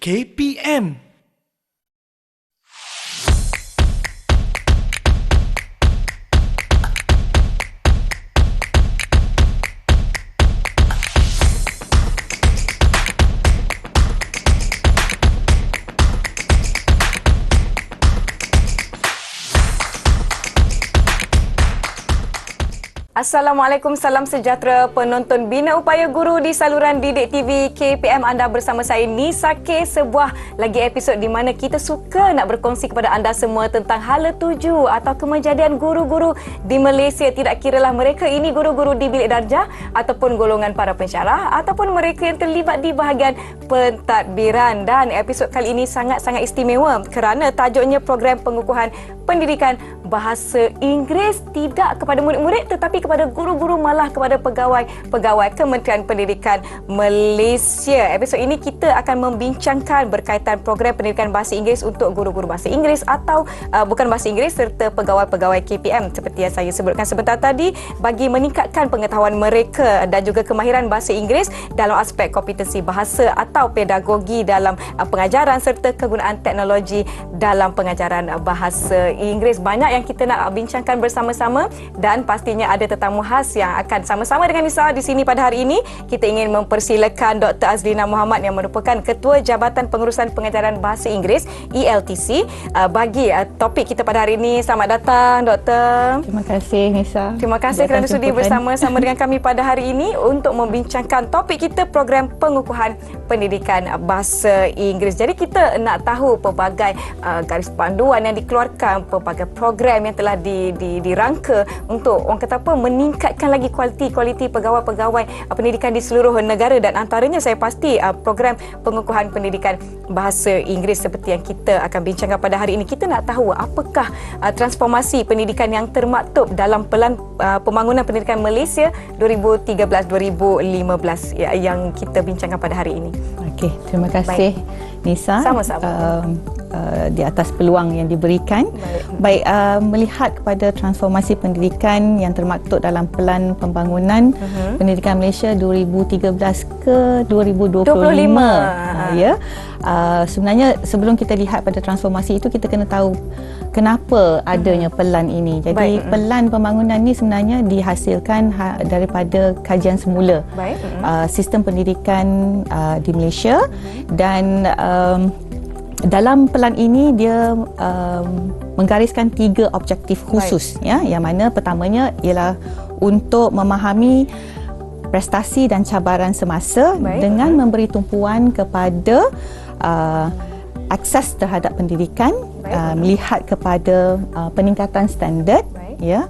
KPM. Assalamualaikum, salam sejahtera penonton Bina Upaya Guru di saluran Didik TV KPM. Anda bersama saya Nisa K. Sebuah lagi episod di mana kita suka nak berkongsi kepada anda semua tentang hala tuju atau kemajadian guru-guru di Malaysia. Tidak kiralah mereka ini guru-guru di bilik darjah ataupun golongan para pensyarah ataupun mereka yang terlibat di bahagian pentadbiran. Dan episod kali ini sangat-sangat istimewa kerana tajuknya program pengukuhan pendidikan bahasa Inggeris tidak kepada murid-murid tetapi kepada guru-guru, malah kepada pegawai-pegawai Kementerian Pendidikan Malaysia. Episod ini kita akan membincangkan berkaitan program pendidikan bahasa Inggeris untuk guru-guru bahasa Inggeris atau bukan bahasa Inggeris serta pegawai-pegawai KPM seperti yang saya sebutkan sebentar tadi, bagi meningkatkan pengetahuan mereka dan juga kemahiran bahasa Inggeris dalam aspek kompetensi bahasa atau pedagogi dalam pengajaran serta kegunaan teknologi dalam pengajaran bahasa Inggeris. Banyak yang kita nak bincangkan bersama-sama dan pastinya ada tetamu khas yang akan sama-sama dengan Nisa di sini pada hari ini. Kita ingin mempersilakan Dr. Azlina Muhammad yang merupakan Ketua Jabatan Pengurusan Pengajaran Bahasa Inggeris ELTC bagi topik kita pada hari ini. Selamat datang, Doktor. Terima kasih, Nisa. Terima kasih kerana sudi bersama-sama dengan kami pada hari ini untuk membincangkan topik kita, program pengukuhan pendidikan bahasa Inggeris. Jadi kita nak tahu pelbagai garis panduan yang dikeluarkan, pelbagai program yang telah dirangka untuk orang kata apa, meningkatkan lagi kualiti pegawai-pegawai pendidikan di seluruh negara, dan antaranya saya pasti program pengukuhan pendidikan bahasa Inggeris seperti yang kita akan bincangkan pada hari ini. Kita nak tahu apakah transformasi pendidikan yang termaktub dalam Pelan Pembangunan Pendidikan Malaysia 2013-2015 yang kita bincangkan pada hari ini. Okey, terima kasih. Baik. Nisa, sama-sama. Di atas peluang yang diberikan. Baik, melihat kepada transformasi pendidikan yang termaktub dalam Pelan Pembangunan Pendidikan Malaysia 2013 ke 2025. Ya. Sebenarnya sebelum kita lihat pada transformasi itu, kita kena tahu kenapa adanya pelan ini. Jadi pelan pembangunan ini sebenarnya dihasilkan daripada kajian semula sistem pendidikan di Malaysia, dan dalam pelan ini dia menggariskan 3 objektif khusus, ya, yang mana pertamanya ialah untuk memahami prestasi dan cabaran semasa dengan memberi tumpuan kepada akses terhadap pendidikan, melihat kepada peningkatan standard, ya,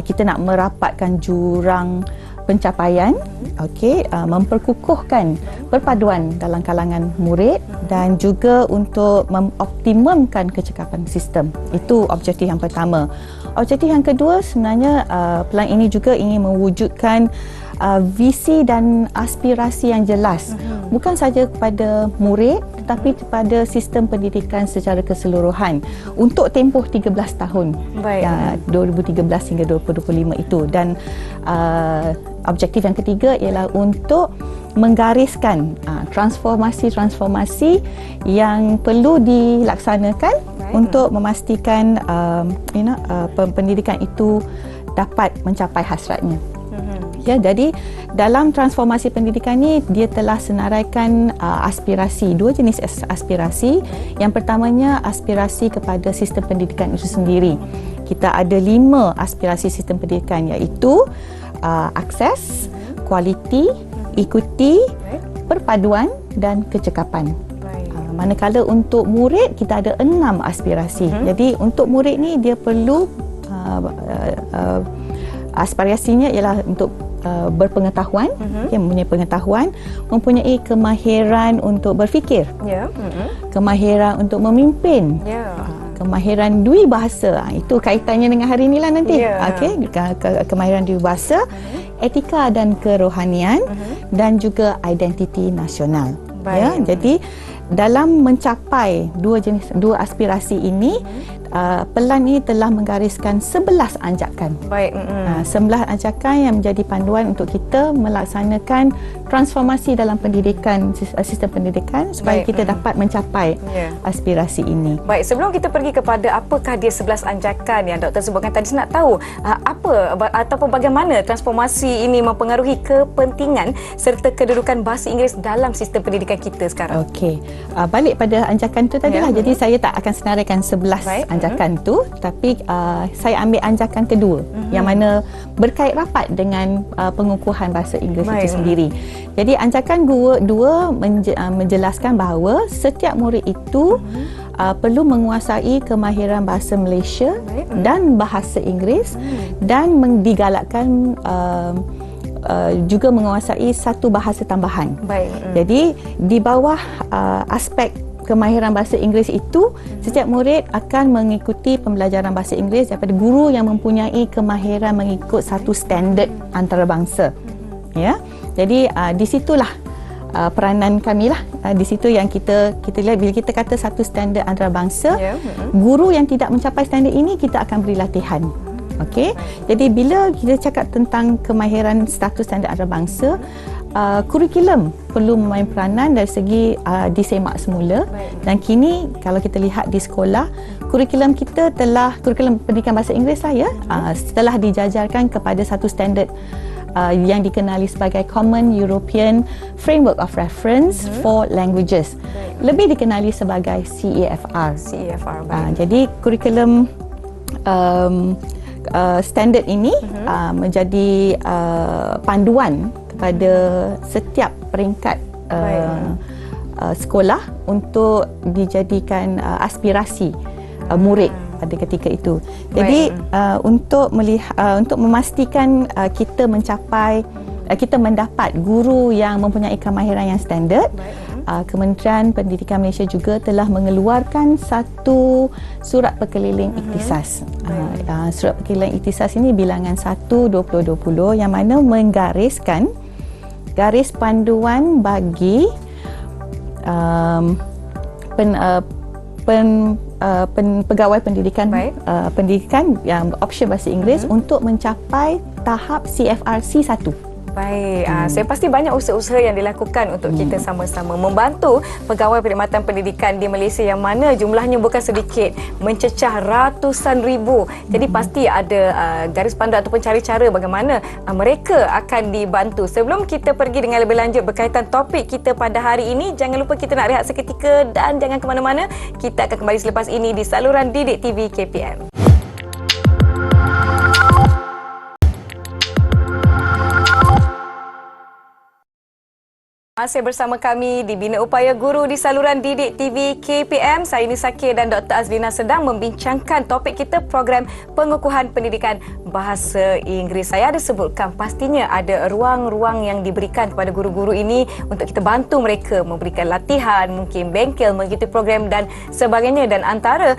kita nak merapatkan jurang pencapaian, memperkukuhkan perpaduan dalam kalangan murid dan juga untuk mengoptimumkan kecekapan sistem. Itu objektif yang pertama. Objektif yang kedua, sebenarnya pelan ini juga ingin mewujudkan visi dan aspirasi yang jelas, bukan saja kepada murid tetapi kepada sistem pendidikan secara keseluruhan untuk tempoh 13 tahun, 2013 hingga 2025 itu. Dan objektif yang ketiga ialah untuk menggariskan transformasi-transformasi yang perlu dilaksanakan untuk memastikan pendidikan itu dapat mencapai hasratnya. Ya, jadi dalam transformasi pendidikan ini dia telah senaraikan aspirasi, 2 jenis aspirasi. Yang pertamanya aspirasi kepada sistem pendidikan itu sendiri. Kita ada 5 aspirasi sistem pendidikan, iaitu akses, kualiti, ikuti, perpaduan dan kecekapan. Manakala untuk murid kita ada 6 aspirasi. Jadi untuk murid ni dia perlu aspirasinya ialah untuk berpengetahuan, mempunyai pengetahuan, mempunyai kemahiran untuk berfikir, kemahiran untuk memimpin, kemahiran dui bahasa. Itu kaitannya dengan hari inilah nanti. Kemahiran dui bahasa, etika dan kerohanian, dan juga identiti nasional. Ya, jadi dalam mencapai 2 aspirasi ini, pelan ini telah menggariskan 11 anjakan. Baik. 11 anjakan yang menjadi panduan untuk kita melaksanakan transformasi dalam pendidikan, sistem pendidikan supaya kita dapat mencapai aspirasi ini. Baik, sebelum kita pergi kepada apakah dia 11 anjakan yang Doktor sebutkan tadi, saya nak tahu apa ataupun bagaimana transformasi ini mempengaruhi kepentingan serta kedudukan bahasa Inggeris dalam sistem pendidikan kita sekarang. Okey, balik pada anjakan tu tadilah. Jadi saya tak akan senaraikan 11 anjakan tu, tapi saya ambil anjakan kedua yang mana berkait rapat dengan pengukuhan bahasa Inggeris itu sendiri. Jadi anjakan dua menjelaskan bahawa setiap murid itu perlu menguasai kemahiran bahasa Malaysia dan bahasa Inggeris dan digalakkan juga menguasai satu bahasa tambahan. Jadi di bawah aspek kemahiran bahasa Inggeris itu, setiap murid akan mengikuti pembelajaran bahasa Inggeris daripada guru yang mempunyai kemahiran mengikut satu standard antarabangsa. Ya. Jadi di situlah peranan kami lah. Di situ yang kita lihat bila kita kata satu standard antarabangsa, guru yang tidak mencapai standard ini kita akan beri latihan. Okey. Jadi bila kita cakap tentang kemahiran status standard antarabangsa, kurikulum perlu memain peranan dari segi disemak semula. Dan kini kalau kita lihat di sekolah, kurikulum pendidikan bahasa Inggeris lah ya, setelah dijajarkan kepada satu standard yang dikenali sebagai Common European Framework of Reference for Languages, lebih dikenali sebagai CEFR. Jadi kurikulum standard ini menjadi panduan kepada setiap peringkat sekolah untuk dijadikan aspirasi murid pada ketika itu. Jadi untuk memastikan kita mendapat guru yang mempunyai kemahiran yang standard, Kementerian Pendidikan Malaysia juga telah mengeluarkan satu surat perkeliling ikhtisas. Surat perkeliling ikhtisas ini bilangan 1/2020 yang mana menggariskan garis panduan bagi pegawai pendidikan pendidikan yang option bahasa Inggeris untuk mencapai tahap CFR C1. Baik, saya pasti banyak usaha-usaha yang dilakukan untuk kita sama-sama membantu pegawai perkhidmatan pendidikan di Malaysia yang mana jumlahnya bukan sedikit, mencecah ratusan ribu. Jadi pasti ada garis panduan ataupun cara-cara bagaimana mereka akan dibantu. Sebelum kita pergi dengan lebih lanjut berkaitan topik kita pada hari ini, jangan lupa kita nak rehat seketika dan jangan ke mana-mana. Kita akan kembali selepas ini di saluran Didik TV KPM. Masih bersama kami di Bina Upaya Guru di saluran Didik TV KPM. Saya Nisa K dan Dr. Azlina sedang membincangkan topik kita, program pengukuhan pendidikan bahasa Inggeris. Saya ada sebutkan pastinya ada ruang-ruang yang diberikan kepada guru-guru ini untuk kita bantu mereka memberikan latihan, mungkin bengkel, mengikuti program dan sebagainya. Dan antara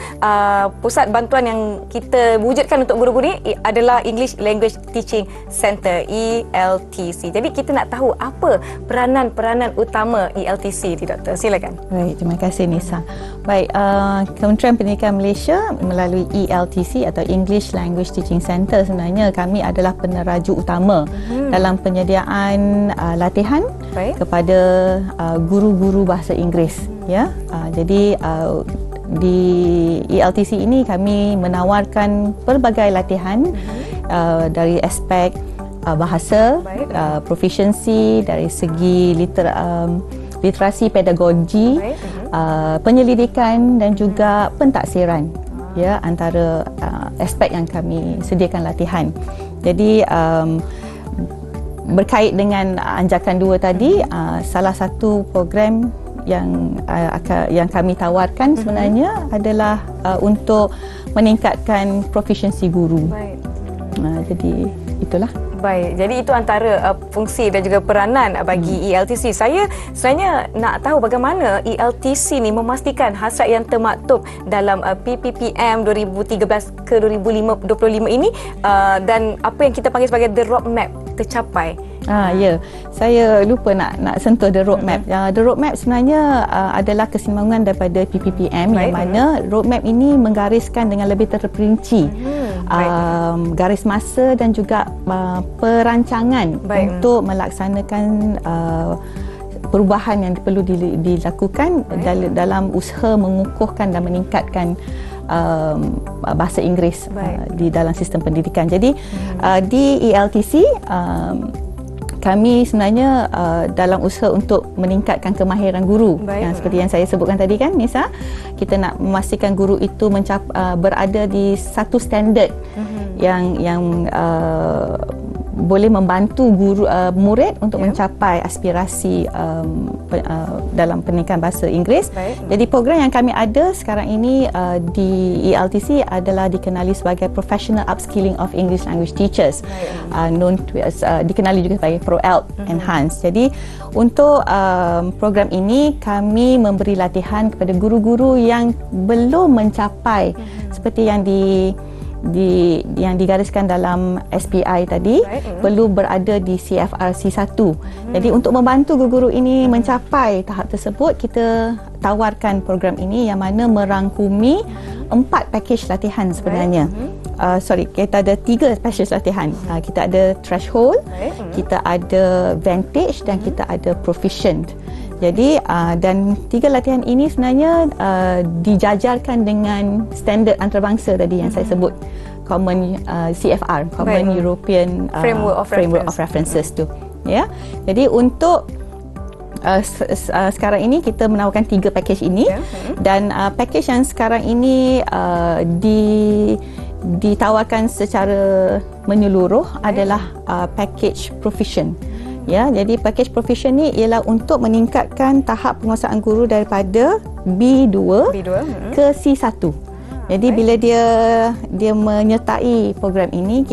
pusat bantuan yang kita wujudkan untuk guru-guru ini adalah English Language Teaching Centre, ELTC. Jadi kita nak tahu apa peranan utama ELTC di Doktor. Silakan. Baik, terima kasih Nisa. Baik, Kementerian Pendidikan Malaysia melalui ELTC atau English Language Teaching Centre, sebenarnya kami adalah peneraju utama dalam penyediaan latihan kepada guru-guru bahasa Inggeris. Ya, jadi di ELTC ini kami menawarkan pelbagai latihan dari aspek bahasa, proficiency dari segi literasi pedagogi, penyelidikan dan juga pentaksiran, ya, antara aspek yang kami sediakan latihan. Jadi berkait dengan anjakan 2 tadi, salah satu program yang kami tawarkan sebenarnya adalah untuk meningkatkan proficiency guru. Jadi itulah. Baik, jadi itu antara fungsi dan juga peranan bagi ELTC. Saya sebenarnya nak tahu bagaimana ELTC ni memastikan hasrat yang termaktub dalam PPPM 2013 ke 2025 ini dan apa yang kita panggil sebagai the roadmap tercapai Ya, saya lupa nak sentuh the roadmap. The roadmap sebenarnya adalah kesinambungan daripada PPPM. Baik. Yang mana roadmap ini menggariskan dengan lebih terperinci garis masa dan juga perancangan untuk melaksanakan perubahan yang perlu dilakukan dalam usaha mengukuhkan dan meningkatkan bahasa Inggeris di dalam sistem pendidikan. Jadi di ELTC kami sebenarnya dalam usaha untuk meningkatkan kemahiran guru. Yang seperti yang saya sebutkan tadi kan, Nisa, kita nak memastikan guru itu berada di satu standard yang boleh membantu guru murid untuk mencapai aspirasi dalam pendidikan bahasa Inggeris. Jadi program yang kami ada sekarang ini di ELTC adalah dikenali sebagai Professional Upskilling of English Language Teachers, dikenali juga sebagai ProELT Enhanced. Jadi untuk program ini kami memberi latihan kepada guru-guru yang belum mencapai seperti yang digariskan dalam SPI tadi, perlu berada di CFRC 1. Jadi untuk membantu guru-guru ini mencapai tahap tersebut, kita tawarkan program ini yang mana merangkumi 4 package latihan sebenarnya. Kita ada 3 package latihan. Kita ada threshold, kita ada vantage dan kita ada proficient. Jadi dan 3 latihan ini sebenarnya dijajarkan dengan standard antarabangsa tadi yang saya sebut, Common CFR, Common European Framework of References tu. Ya. Jadi untuk sekarang ini kita menawarkan 3 package ini, dan package yang sekarang ini ditawarkan secara menyeluruh adalah package proficient. Ya, jadi package proficient ni ialah untuk meningkatkan tahap penguasaan guru daripada B2 ke C1. Jadi bila dia menyertai program ini,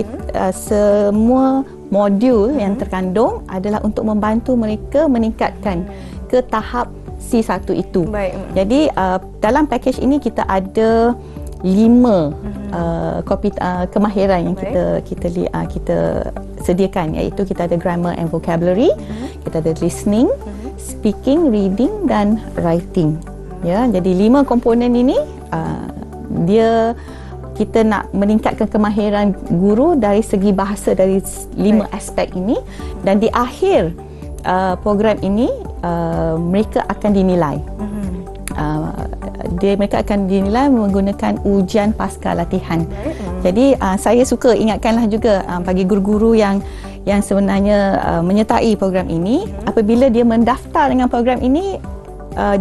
semua modul yang terkandung adalah untuk membantu mereka meningkatkan ke tahap C1 itu. Jadi dalam package ini kita ada 5 kemahiran yang kita sediakan, iaitu kita ada grammar and vocabulary, kita ada listening, speaking, reading dan writing. Ya, jadi 5 komponen ini kita nak meningkatkan kemahiran guru dari segi bahasa dari 5 aspek ini, dan di akhir program ini mereka akan dinilai. Mereka akan dinilai menggunakan ujian pasca latihan. Jadi saya suka ingatkanlah juga bagi guru-guru yang sebenarnya menyertai program ini, apabila dia mendaftar dengan program ini,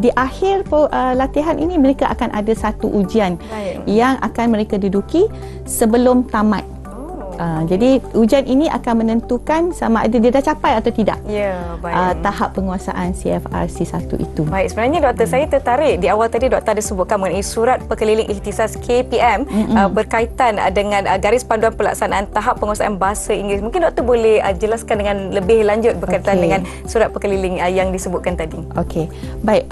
di akhir latihan ini mereka akan ada satu ujian yang akan mereka duduki sebelum tamat. Jadi ujian ini akan menentukan sama ada dia dah capai atau tidak tahap penguasaan CFRC 1 itu. Baik, sebenarnya doktor, saya tertarik di awal tadi doktor ada sebutkan mengenai surat perkeliling ikhtisas KPM berkaitan dengan garis panduan pelaksanaan tahap penguasaan bahasa Inggeris. Mungkin doktor boleh jelaskan dengan lebih lanjut berkaitan dengan surat perkeliling yang disebutkan tadi. Okey. Baik,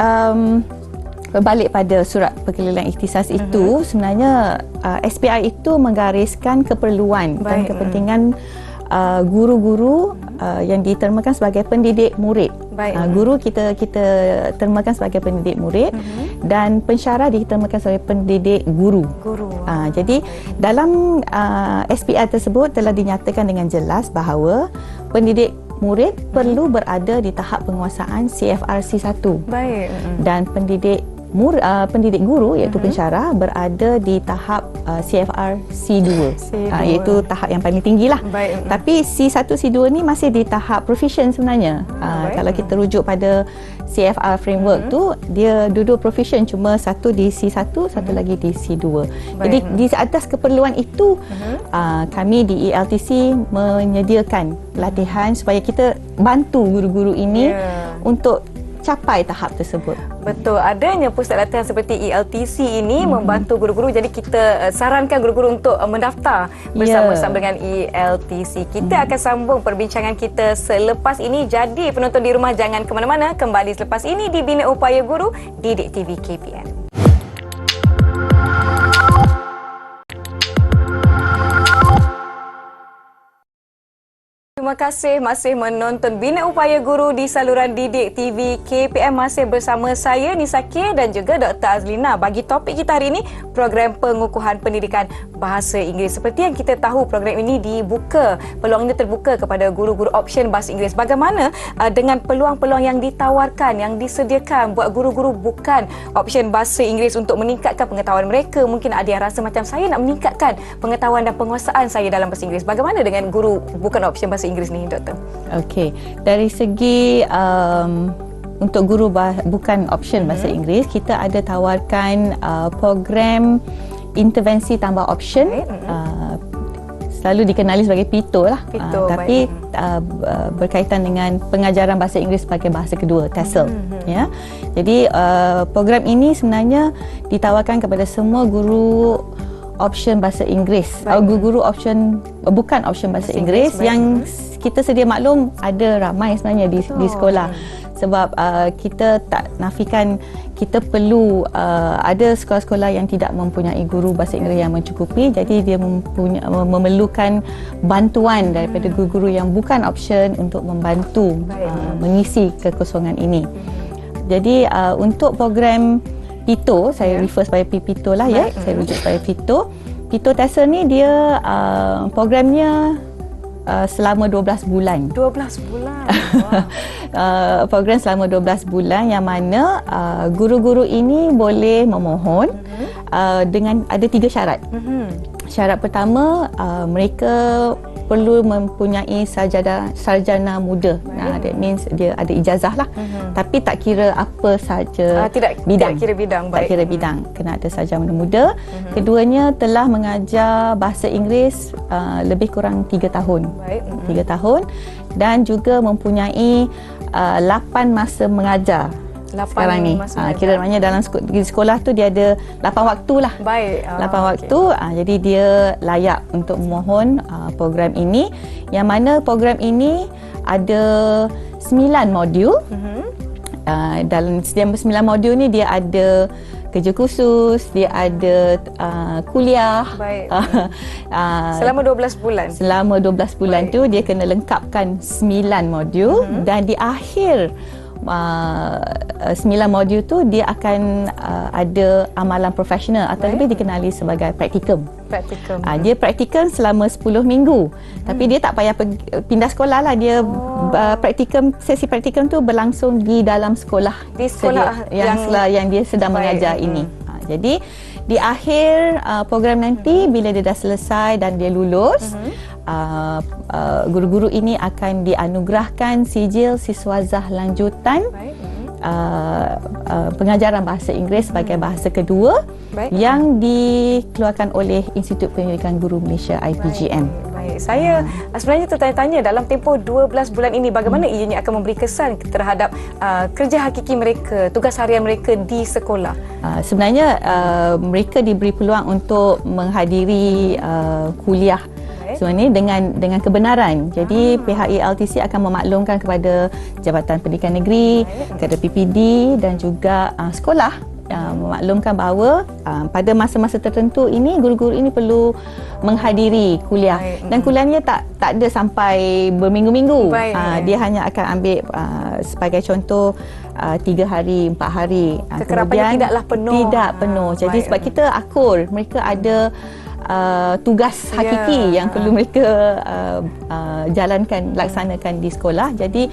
berbalik pada surat perkeliling ikhtisas itu, sebenarnya SPI itu menggariskan keperluan dan kepentingan guru-guru yang ditermakan sebagai pendidik murid. Guru kita termakan sebagai pendidik murid, dan pensyarah ditermakan sebagai pendidik guru. Jadi dalam SPI tersebut telah dinyatakan dengan jelas bahawa pendidik murid perlu berada di tahap penguasaan CFRC 1. Dan pendidik guru iaitu pensyarah berada di tahap CFR C2, iaitu tahap yang paling tinggi lah. Tapi C1, C2 ni masih di tahap proficient sebenarnya. Kalau kita rujuk pada CFR framework tu, dia duduk proficient, cuma satu di C1, satu lagi di C2. Jadi di atas keperluan itu, kami di ELTC menyediakan latihan supaya kita bantu guru-guru ini untuk capai tahap tersebut. Betul, adanya pusat latihan seperti ELTC ini membantu guru-guru. Jadi kita sarankan guru-guru untuk mendaftar bersama-sama dengan ELTC. Kita akan sambung perbincangan kita selepas ini. Jadi penonton di rumah jangan ke mana-mana. Kembali selepas ini di Bina Upaya Guru Didik TV KPM. Terima kasih masih menonton Bina Upaya Guru di saluran didik TV KPM. Masih bersama saya Nisa K dan juga Dr. Azlina bagi topik kita hari ini, program pengukuhan pendidikan bahasa Inggeris. Seperti yang kita tahu, program ini dibuka, peluangnya terbuka kepada guru-guru option bahasa Inggeris. Bagaimana dengan peluang-peluang yang ditawarkan, yang disediakan buat guru-guru bukan option bahasa Inggeris untuk meningkatkan pengetahuan mereka? Mungkin ada yang rasa macam saya nak meningkatkan pengetahuan dan penguasaan saya dalam bahasa Inggeris. Bagaimana dengan guru bukan option bahasa Inggeris ni, Doktor? Okey, dari segi untuk guru bukan option bahasa Inggeris, kita ada tawarkan program intervensi tambah option. Selalu dikenali sebagai PITO lah. Tapi berkaitan dengan pengajaran bahasa Inggeris sebagai bahasa kedua, TESOL. Ya. Jadi program ini sebenarnya ditawarkan kepada semua guru option bahasa Inggeris. Guru-guru option bukan option bahasa Inggeris yang kita sedia maklum ada ramai sebenarnya di sekolah. Sebab kita tak nafikan kita perlu ada sekolah-sekolah yang tidak mempunyai guru bahasa Inggeris yang mencukupi, jadi dia memerlukan bantuan daripada guru-guru yang bukan option untuk membantu mengisi kekosongan ini. Jadi untuk program PITO, saya refer sebagai PITO lah ya, saya rujuk sebagai PITO. PITO TESOL ni dia programnya selama 12 bulan. 12 bulan. Wow. Program selama 12 bulan yang mana guru-guru ini boleh memohon dengan ada 3 syarat. Syarat pertama, mereka perlu mempunyai sarjana muda. That means dia ada ijazah lah. Tapi tak kira apa saja bidang. Tidak kira bidang. Tak kira bidang. Kena ada sarjana muda. Keduanya telah mengajar bahasa Inggeris lebih kurang 3 tahun. 3 tahun. Dan juga mempunyai 8 masa mengajar. Sekarang ni kira maknanya dalam di sekolah tu dia ada 8 waktu lah. 8 waktu. Jadi dia layak untuk memohon program ini, yang mana program ini ada 9 modul. Dalam 9 modul ni dia ada kerja khusus, dia ada kuliah. Selama 12 bulan. Selama 12 bulan tu dia kena lengkapkan 9 modul dan di akhir 9 modul tu dia akan ada amalan profesional atau lebih dikenali sebagai praktikum. Dia praktikum selama 10 minggu. Tapi dia tak payah pindah sekolah lah. Dia sesi praktikum tu berlangsung di dalam sekolah. Di sekolah yang dia sedang mengajar ini. Jadi di akhir program nanti, bila dia dah selesai dan dia lulus, guru-guru ini akan dianugerahkan sijil siswazah lanjutan pengajaran bahasa Inggeris sebagai bahasa kedua yang dikeluarkan oleh Institut Pendidikan Guru Malaysia, IPGM. Saya sebenarnya tertanya-tanya dalam tempoh 12 bulan ini, bagaimana ianya akan memberi kesan terhadap kerja hakiki mereka, tugas harian mereka di sekolah? Sebenarnya mereka diberi peluang untuk menghadiri kuliah sebenarnya dengan kebenaran. Jadi pihak ELTC akan memaklumkan kepada Jabatan Pendidikan Negeri, kepada PPD dan juga sekolah memaklumkan bahawa pada masa-masa tertentu ini guru-guru ini perlu menghadiri kuliah. Dan kuliahnya tak ada sampai berminggu-minggu. Dia hanya akan ambil sebagai contoh 3 hari, 4 hari. Kekerapannya tidaklah penuh. Tidak penuh. Jadi sebab kita akur, mereka ada tugas hakiki yang perlu mereka jalankan, laksanakan di sekolah. Jadi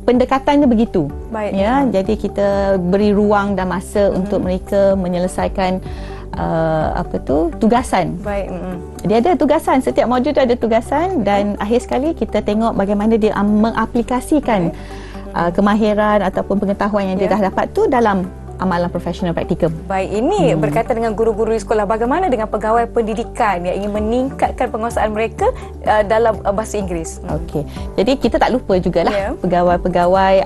pendekatannya begitu. Jadi kita beri ruang dan masa untuk mereka menyelesaikan tugasan. Dia ada tugasan, setiap modul tu ada tugasan, dan akhir sekali kita tengok bagaimana dia mengaplikasikan kemahiran ataupun pengetahuan yang dia dah dapat tu dalam amalan profesional praktikum. Ini berkaitan dengan guru-guru di sekolah. Bagaimana dengan pegawai pendidikan yang ingin meningkatkan penguasaan mereka dalam bahasa Inggeris? Okey. Jadi kita tak lupa jugalah pegawai-pegawai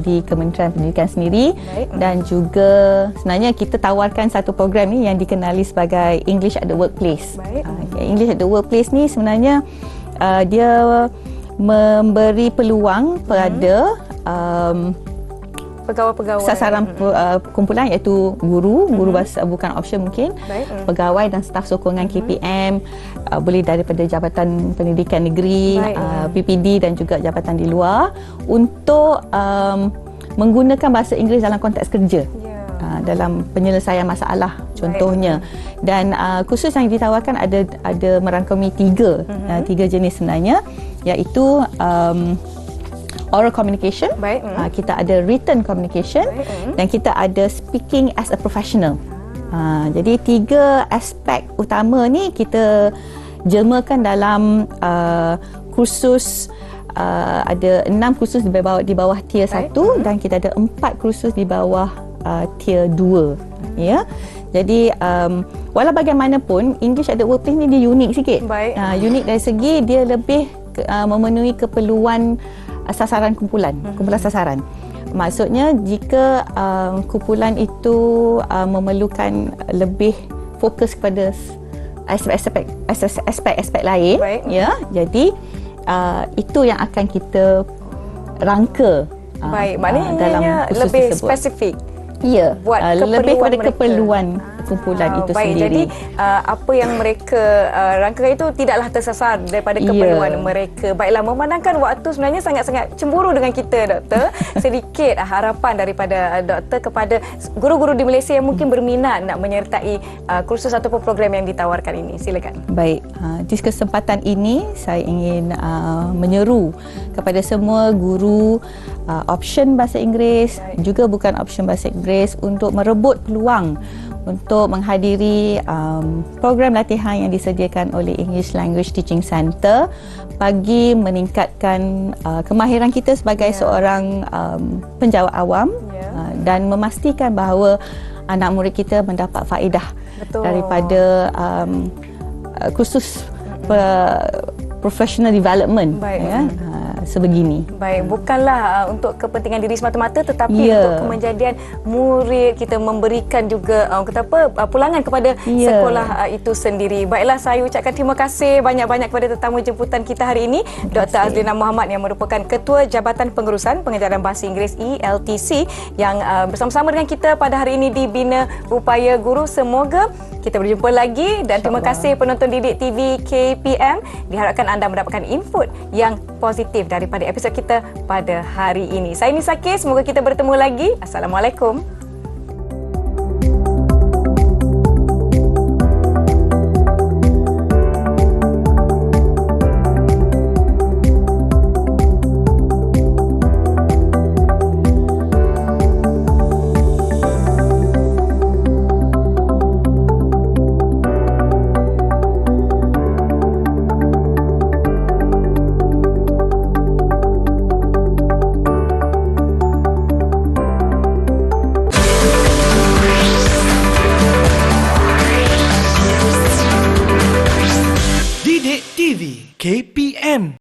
di Kementerian Pendidikan sendiri. Dan juga sebenarnya kita tawarkan satu program ni yang dikenali sebagai English at the Workplace. English at the Workplace ni sebenarnya dia memberi peluang pada Pegawai-pegawai. Sasaran kumpulan iaitu guru bahasa bukan option mungkin. Baik. Pegawai dan staf sokongan KPM, boleh daripada Jabatan Pendidikan Negeri, PPD dan juga jabatan di luar untuk menggunakan bahasa Inggeris dalam konteks kerja. Dalam penyelesaian masalah contohnya. Dan kursus yang ditawarkan ada merangkumi tiga jenis sebenarnya, iaitu oral communication, kita ada written communication, dan kita ada speaking as a professional. Jadi tiga aspek utama ni kita jelmakan dalam kursus. Ada 6 kursus di bawah tier 1 dan kita ada 4 kursus di bawah tier 2, ya. Jadi walau bagaimanapun English at the Workplace ni dia unik sikit. Unik dari segi dia lebih memenuhi keperluan sasaran kumpulan sasaran. Maksudnya jika kumpulan itu memerlukan lebih fokus kepada aspek-aspek lain, ya. Jadi itu yang akan kita rangka maknanya dalam kursus lebih tersebut. Spesifik. Ya, buat lebih pada mereka. keperluan kumpulan itu sendiri. Jadi apa yang mereka rangkakan itu tidaklah tersasar daripada keperluan mereka. Baiklah, memandangkan waktu sebenarnya sangat-sangat cemburu dengan kita, Doktor. Sedikit harapan daripada Doktor kepada guru-guru di Malaysia yang mungkin berminat nak menyertai kursus ataupun program yang ditawarkan ini. Silakan. Baik, di kesempatan ini saya ingin menyeru kepada semua guru option bahasa Inggeris, juga bukan option bahasa Inggeris, untuk merebut peluang untuk menghadiri program latihan yang disediakan oleh English Language Teaching Centre bagi meningkatkan kemahiran kita sebagai seorang penjawat awam dan memastikan bahawa anak murid kita mendapat faedah daripada kursus professional development sebegini. Baik, bukanlah untuk kepentingan diri semata-mata, tetapi untuk kemenjadian murid kita, memberikan juga pulangan kepada sekolah itu sendiri. Baiklah, saya ucapkan terima kasih banyak-banyak kepada tetamu jemputan kita hari ini, Dr. Azlina Muhammad yang merupakan Ketua Jabatan Pengurusan Pengajaran Bahasa Inggeris ELTC yang bersama-sama dengan kita pada hari ini di Bina Upaya Guru. Semoga kita berjumpa lagi dan terima kasih penonton Didik TV KPM. Diharapkan anda mendapatkan input yang positif daripada episod kita pada hari ini. Saya Nisa K, semoga kita bertemu lagi. Assalamualaikum. Didik TV KPM